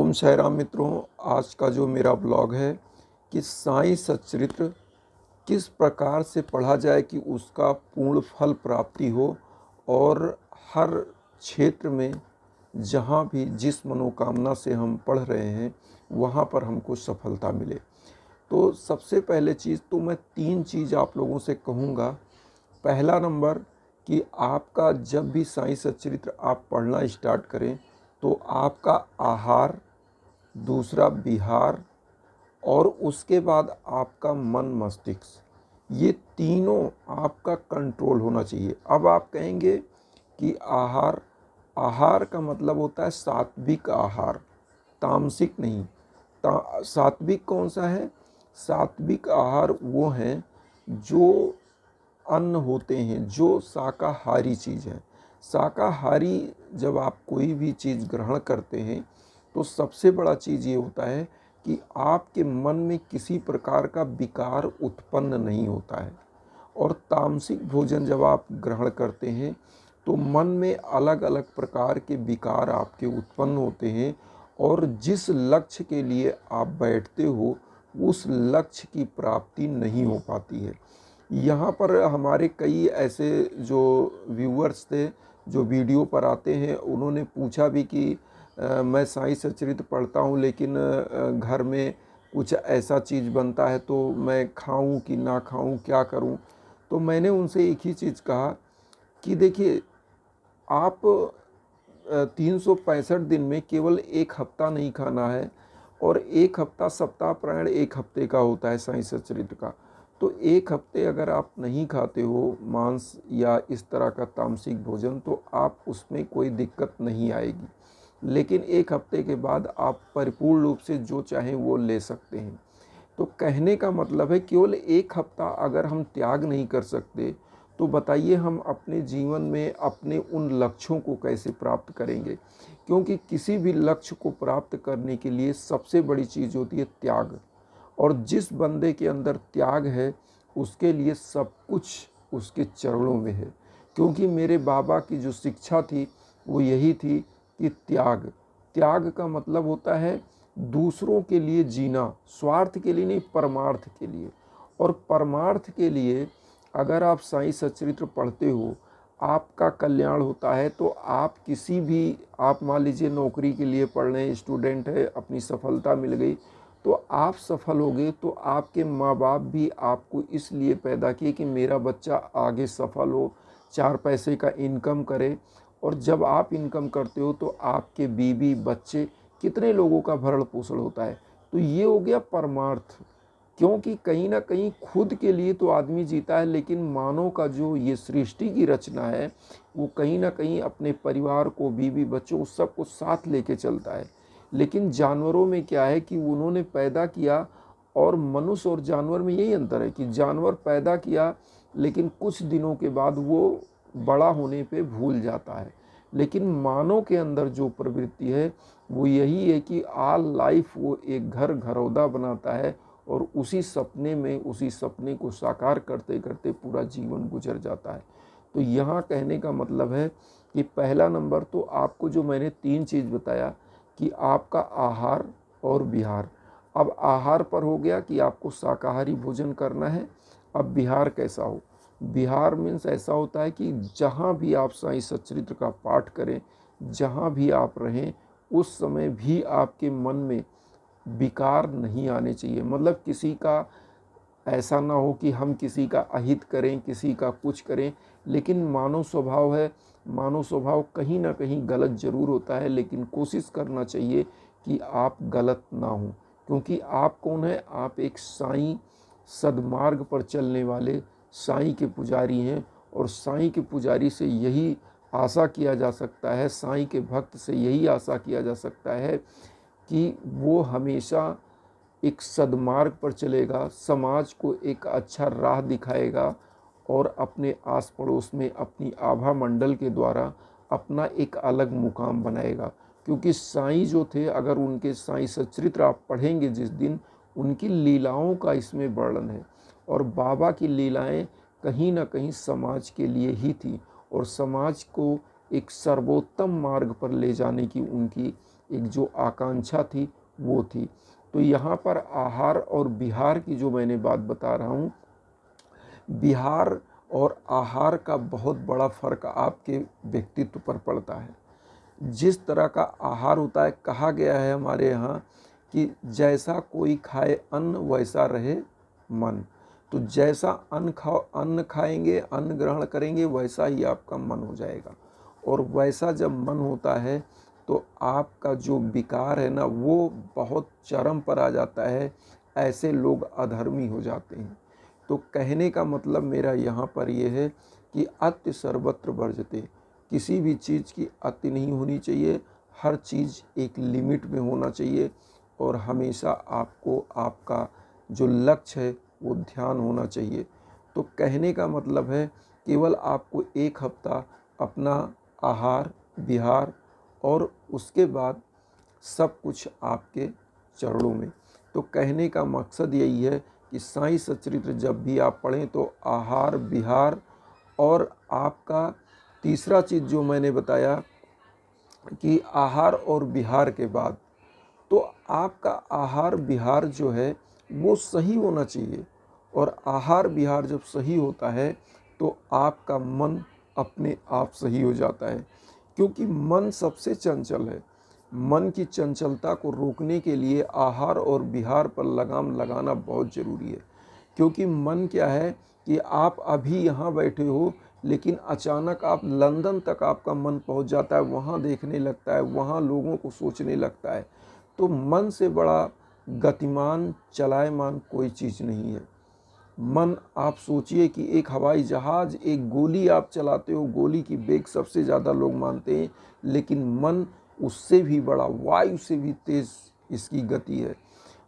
ओम साई राम मित्रों, आज का जो मेरा ब्लॉग है कि साईं सच्चरित्र किस प्रकार से पढ़ा जाए कि उसका पूर्ण फल प्राप्ति हो और हर क्षेत्र में जहाँ भी जिस मनोकामना से हम पढ़ रहे हैं वहाँ पर हमको सफलता मिले। तो सबसे पहले चीज़ तो मैं 3 चीज़ आप लोगों से कहूँगा। पहला नंबर कि आपका जब भी साईं सच्चरित्र आप पढ़ना स्टार्ट करें तो आपका आहार, दूसरा विहार और उसके बाद आपका मन मस्तिष्क, ये तीनों आपका कंट्रोल होना चाहिए। अब आप कहेंगे कि आहार का मतलब होता है सात्विक आहार, तामसिक नहीं। सात्विक कौन सा है? सात्विक आहार वो हैं जो अन्न होते हैं, जो शाकाहारी चीज़ है। शाकाहारी जब आप कोई भी चीज़ ग्रहण करते हैं तो सबसे बड़ा चीज़ ये होता है कि आपके मन में किसी प्रकार का विकार उत्पन्न नहीं होता है। और तामसिक भोजन जब आप ग्रहण करते हैं तो मन में अलग अलग प्रकार के विकार आपके उत्पन्न होते हैं और जिस लक्ष्य के लिए आप बैठते हो उस लक्ष्य की प्राप्ति नहीं हो पाती है। यहाँ पर हमारे कई ऐसे जो व्यूअर्स थे जो वीडियो पर आते हैं, उन्होंने पूछा भी कि मैं साईं सच्चरित्र पढ़ता हूँ लेकिन घर में कुछ ऐसा चीज़ बनता है तो मैं खाऊं कि ना खाऊं, क्या करूं? तो मैंने उनसे एक ही चीज़ कहा कि देखिए, आप 365 दिन में केवल एक हफ्ता नहीं खाना है और एक हफ्ता सप्ताह प्रायण एक हफ्ते का होता है साईं सच्चरित्र का। तो एक हफ्ते अगर आप नहीं खाते हो मांस या इस तरह का तामसिक भोजन तो आप उसमें कोई दिक्कत नहीं आएगी, लेकिन एक हफ्ते के बाद आप परिपूर्ण रूप से जो चाहें वो ले सकते हैं। तो कहने का मतलब है केवल एक हफ्ता अगर हम त्याग नहीं कर सकते तो बताइए हम अपने जीवन में अपने उन लक्ष्यों को कैसे प्राप्त करेंगे? क्योंकि किसी भी लक्ष्य को प्राप्त करने के लिए सबसे बड़ी चीज़ होती है त्याग। और जिस बंदे के अंदर त्याग है उसके लिए सब कुछ उसके चरणों में है। क्योंकि मेरे बाबा की जो शिक्षा थी वो यही थी कि त्याग त्याग का मतलब होता है दूसरों के लिए जीना, स्वार्थ के लिए नहीं, परमार्थ के लिए। और परमार्थ के लिए अगर आप साईं सच्चरित्र पढ़ते हो, आपका कल्याण होता है। तो आप किसी भी, आप मान लीजिए नौकरी के लिए पढ़ रहे हैं, स्टूडेंट है, अपनी सफलता मिल गई तो आप सफल हो गए, तो आपके माँ बाप भी आपको इसलिए पैदा किए कि मेरा बच्चा आगे सफल हो, 4 पैसे का इनकम करे। और जब आप इनकम करते हो तो आपके बीवी बच्चे कितने लोगों का भरण पोषण होता है। तो ये हो गया परमार्थ। क्योंकि कहीं ना कहीं खुद के लिए तो आदमी जीता है, लेकिन मानव का जो ये सृष्टि की रचना है वो कहीं ना कहीं अपने परिवार को, बीवी बच्चों, सबको साथ लेके चलता है। लेकिन जानवरों में क्या है कि उन्होंने पैदा किया, और मनुष्य और जानवर में यही अंतर है कि जानवर पैदा किया लेकिन कुछ दिनों के बाद वो बड़ा होने पे भूल जाता है। लेकिन मानव के अंदर जो प्रवृत्ति है वो यही है कि ऑल लाइफ वो एक घरौदा बनाता है और उसी सपने में, उसी सपने को साकार करते करते पूरा जीवन गुजर जाता है। तो यहाँ कहने का मतलब है कि पहला नंबर तो आपको जो मैंने 3 चीज़ बताया कि आपका आहार और विहार। अब आहार पर हो गया कि आपको शाकाहारी भोजन करना है। अब विहार कैसा हो? विहार मीन्स ऐसा होता है कि जहाँ भी आप साईं सच्चरित्र का पाठ करें, जहाँ भी आप रहें, उस समय भी आपके मन में विकार नहीं आने चाहिए। मतलब किसी का ऐसा ना हो कि हम किसी का अहित करें, किसी का कुछ करें। लेकिन मानव स्वभाव है, मानव स्वभाव कहीं ना कहीं गलत जरूर होता है, लेकिन कोशिश करना चाहिए कि आप गलत ना हो। क्योंकि आप कौन है? आप एक साईं, सदमार्ग पर चलने वाले साईं के पुजारी हैं। और साईं के पुजारी से यही आशा किया जा सकता है, साईं के भक्त से यही आशा किया जा सकता है कि वो हमेशा एक सदमार्ग पर चलेगा, समाज को एक अच्छा राह दिखाएगा और अपने आस पड़ोस में अपनी आभा मंडल के द्वारा अपना एक अलग मुकाम बनाएगा। क्योंकि साईं जो थे, अगर उनके साईं सच्चरित्र आप पढ़ेंगे जिस दिन, उनकी लीलाओं का इसमें वर्णन है। और बाबा की लीलाएं कहीं ना कहीं समाज के लिए ही थी और समाज को एक सर्वोत्तम मार्ग पर ले जाने की उनकी एक जो आकांक्षा थी वो थी। तो यहाँ पर आहार और विहार की जो मैंने बात बता रहा हूँ, विहार और आहार का बहुत बड़ा फर्क आपके व्यक्तित्व पर पड़ता है। जिस तरह का आहार होता है, कहा गया है हमारे यहाँ कि जैसा कोई खाए अन्न वैसा रहे मन। तो जैसा अन्न खाएंगे, अन्न ग्रहण करेंगे, वैसा ही आपका मन हो जाएगा। और वैसा जब मन होता है तो आपका जो विकार है ना, वो बहुत चरम पर आ जाता है। ऐसे लोग अधर्मी हो जाते हैं। तो कहने का मतलब मेरा यहाँ पर यह है कि अति सर्वत्र वर्जते। किसी भी चीज़ की अति नहीं होनी चाहिए, हर चीज़ एक लिमिट में होना चाहिए। और हमेशा आपको आपका जो लक्ष्य है वो ध्यान होना चाहिए। तो कहने का मतलब है केवल आपको 1 हफ्ता अपना आहार विहार और उसके बाद सब कुछ आपके चरणों में। तो कहने का मकसद यही है कि साईं सच्चरित्र जब भी आप पढ़ें तो आहार विहार और आपका तीसरा चीज़ जो मैंने बताया कि आहार और विहार के बाद तो आपका आहार विहार जो है वो सही होना चाहिए। और आहार विहार जब सही होता है तो आपका मन अपने आप सही हो जाता है, क्योंकि मन सबसे चंचल है। मन की चंचलता को रोकने के लिए आहार और विहार पर लगाम लगाना बहुत ज़रूरी है। क्योंकि मन क्या है कि आप अभी यहाँ बैठे हो, लेकिन अचानक आप लंदन तक आपका मन पहुँच जाता है, वहाँ देखने लगता है, वहाँ लोगों को सोचने लगता है। तो मन से बड़ा गतिमान चलायमान कोई चीज़ नहीं है। मन, आप सोचिए कि एक हवाई जहाज़, एक गोली आप चलाते हो, गोली की वेग सबसे ज़्यादा लोग मानते हैं, लेकिन मन उससे भी बड़ा, वायु से भी तेज़ इसकी गति है।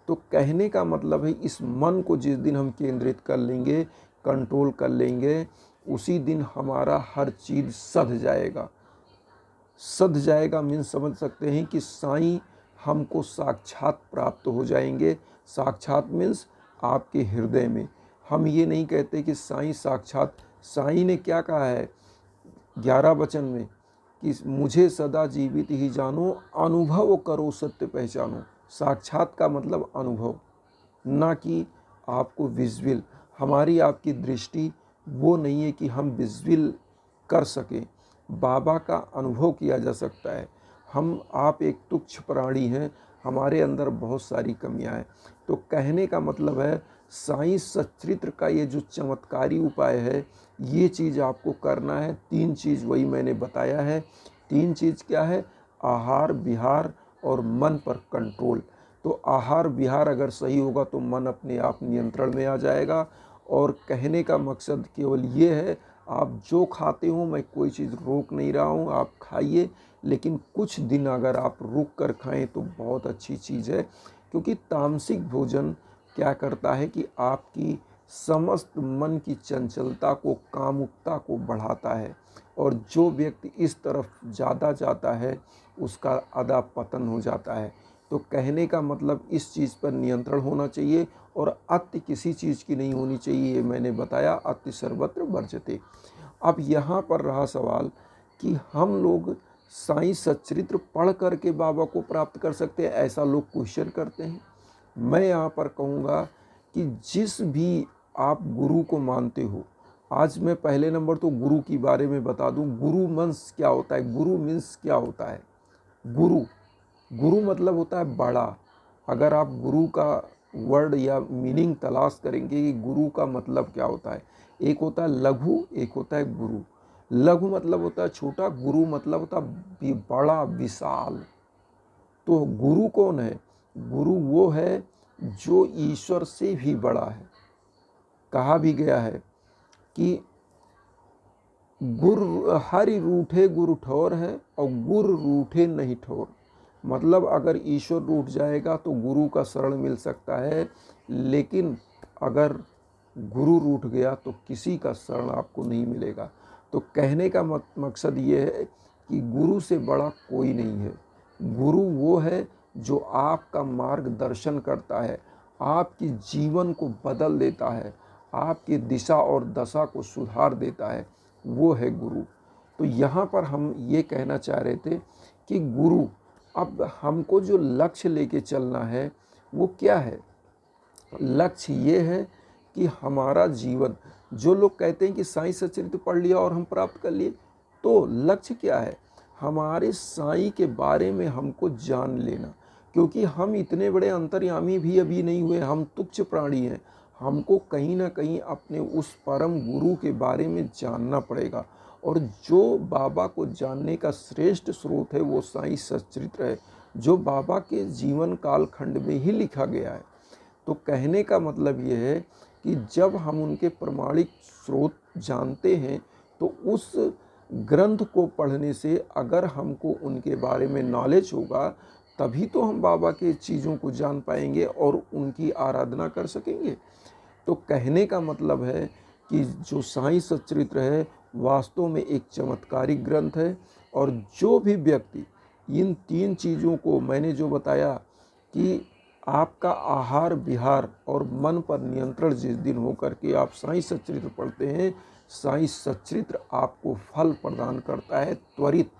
तो कहने का मतलब है इस मन को जिस दिन हम केंद्रित कर लेंगे, कंट्रोल कर लेंगे, उसी दिन हमारा हर चीज़ सध जाएगा। सध जाएगा मीन्स समझ सकते हैं कि साईं हमको साक्षात प्राप्त हो जाएंगे। साक्षात मीन्स आपके हृदय में। हम ये नहीं कहते कि साईं साक्षात। साईं ने क्या कहा है 11 वचन में कि मुझे सदा जीवित ही जानो, अनुभव करो सत्य पहचानो। साक्षात का मतलब अनुभव, ना कि आपको विजुअल। हमारी आपकी दृष्टि वो नहीं है कि हम विजुअल कर सकें। बाबा का अनुभव किया जा सकता है। आप एक तुच्छ प्राणी हैं, हमारे अंदर बहुत सारी कमियां हैं। तो कहने का मतलब है साईं सच्चरित्र का ये जो चमत्कारी उपाय है, ये चीज़ आपको करना है। 3 चीज़ वही मैंने बताया है। 3 चीज़ क्या है? आहार विहार और मन पर कंट्रोल। तो आहार विहार अगर सही होगा तो मन अपने आप नियंत्रण में आ जाएगा। और कहने का मकसद केवल ये है, आप जो खाते हो, मैं कोई चीज़ रोक नहीं रहा हूँ, आप खाइए, लेकिन कुछ दिन अगर आप रुक कर खाएं तो बहुत अच्छी चीज़ है। क्योंकि तामसिक भोजन क्या करता है कि आपकी समस्त मन की चंचलता को, कामुकता को बढ़ाता है। और जो व्यक्ति इस तरफ ज़्यादा जाता है उसका अदा पतन हो जाता है। तो कहने का मतलब इस चीज़ पर नियंत्रण होना चाहिए और अति किसी चीज़ की नहीं होनी चाहिए। ये मैंने बताया, अति सर्वत्र वर्जते। अब यहाँ पर रहा सवाल कि हम लोग साईं सच्चरित्र पढ़ करके बाबा को प्राप्त कर सकते हैं, ऐसा लोग क्वेश्चन करते हैं। मैं यहाँ पर कहूँगा कि जिस भी आप गुरु को मानते हो, आज मैं पहले नंबर तो गुरु के बारे में बता दूँ। गुरु मीन्स क्या होता है? गुरु मीन्स क्या होता है? गुरु गुरु मतलब होता है बड़ा। अगर आप गुरु का वर्ड या मीनिंग तलाश करेंगे कि गुरु का मतलब क्या होता है, एक होता है लघु, एक होता है गुरु। लघु मतलब होता है छोटा, गुरु मतलब होता है बड़ा, विशाल। तो गुरु कौन है? गुरु वो है जो ईश्वर से भी बड़ा है। कहा भी गया है कि गुर हरि रूठे गुरु ठौर है और गुरु रूठे नहीं ठौर। मतलब अगर ईश्वर रूठ जाएगा तो गुरु का शरण मिल सकता है, लेकिन अगर गुरु रूठ गया तो किसी का शरण आपको नहीं मिलेगा। तो कहने का मकसद ये है कि गुरु से बड़ा कोई नहीं है। गुरु वो है जो आपका मार्गदर्शन करता है, आपकी जीवन को बदल देता है, आपकी दिशा और दशा को सुधार देता है, वो है गुरु। तो यहाँ पर हम ये कहना चाह रहे थे कि गुरु अब हमको जो लक्ष्य लेके चलना है वो क्या है? लक्ष्य ये है कि हमारा जीवन, जो लोग कहते हैं कि साईं सच्चरित्र पढ़ लिया और हम प्राप्त कर लिए, तो लक्ष्य क्या है? हमारे साईं के बारे में हमको जान लेना, क्योंकि हम इतने बड़े अंतर्यामी भी अभी नहीं हुए, हम तुच्छ प्राणी हैं। हमको कहीं ना कहीं अपने उस परम गुरु के बारे में जानना पड़ेगा, और जो बाबा को जानने का श्रेष्ठ स्रोत है वो साईं सच्चरित्र है, जो बाबा के जीवन काल खंड में ही लिखा गया है। तो कहने का मतलब ये है कि जब हम उनके प्रमाणिक स्रोत जानते हैं, तो उस ग्रंथ को पढ़ने से अगर हमको उनके बारे में नॉलेज होगा, तभी तो हम बाबा के चीज़ों को जान पाएंगे और उनकी आराधना कर सकेंगे। तो कहने का मतलब है कि जो साईं सच्चरित्र है वास्तव में एक चमत्कारिक ग्रंथ है, और जो भी व्यक्ति इन 3 चीज़ों को मैंने जो बताया कि आपका आहार विहार और मन पर नियंत्रण जिस दिन हो करके आप साईं सच्चरित्र पढ़ते हैं, साईं सच्चरित्र आपको फल प्रदान करता है त्वरित।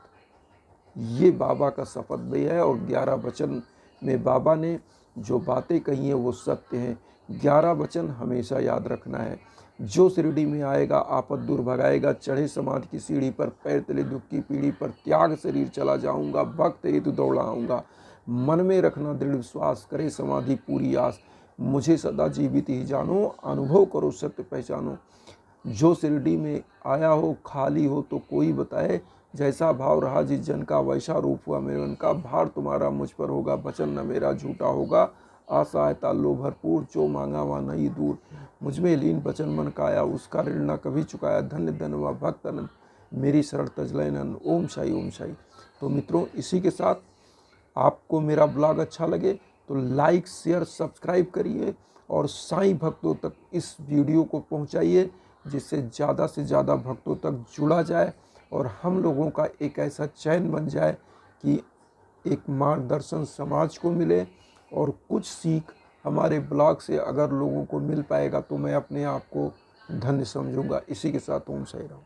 ये बाबा का शपथ भी है, और 11 वचन में बाबा ने जो बातें कही हैं वो सत्य हैं। 11 वचन हमेशा याद रखना है। जो शिरडी में आएगा आपद दूर भगाएगा, चढ़े समाधि की सीढ़ी पर, पैर तले दुख की पीढ़ी पर, त्याग शरीर चला जाऊंगा, भक्त हेतु दौड़ाऊंगा। मन में रखना दृढ़ विश्वास, करे समाधि पूरी आस, मुझे सदा जीवित ही जानो, अनुभव करो सत्य पहचानो। जो शिरडी में आया हो खाली हो तो कोई बताए, जैसा भाव रहा जिस जन का वैसा रूप हुआ मेरे मन का। भार तुम्हारा मुझ पर होगा, वचन न मेरा झूठा होगा, असहायता लो भरपूर, जो मांगा वहाँ नहीं दूर। मुझ में लीन वचन मन काया, उसका ऋण न कभी चुकाया, धन्य धन्य व भक्त अनंत, मेरी शरण तजलय नन। ओम शाई ओम शाई। तो मित्रों, इसी के साथ आपको मेरा ब्लॉग अच्छा लगे तो लाइक शेयर सब्सक्राइब करिए, और साईं भक्तों तक इस वीडियो को पहुंचाइए, जिससे ज़्यादा से ज़्यादा भक्तों तक जुड़ा जाए, और हम लोगों का एक ऐसा चयन बन जाए कि एक मार्गदर्शन समाज को मिले, और कुछ सीख हमारे ब्लॉग से अगर लोगों को मिल पाएगा तो मैं अपने आप को धन्य समझूंगा। इसी के साथ ओम साई राम।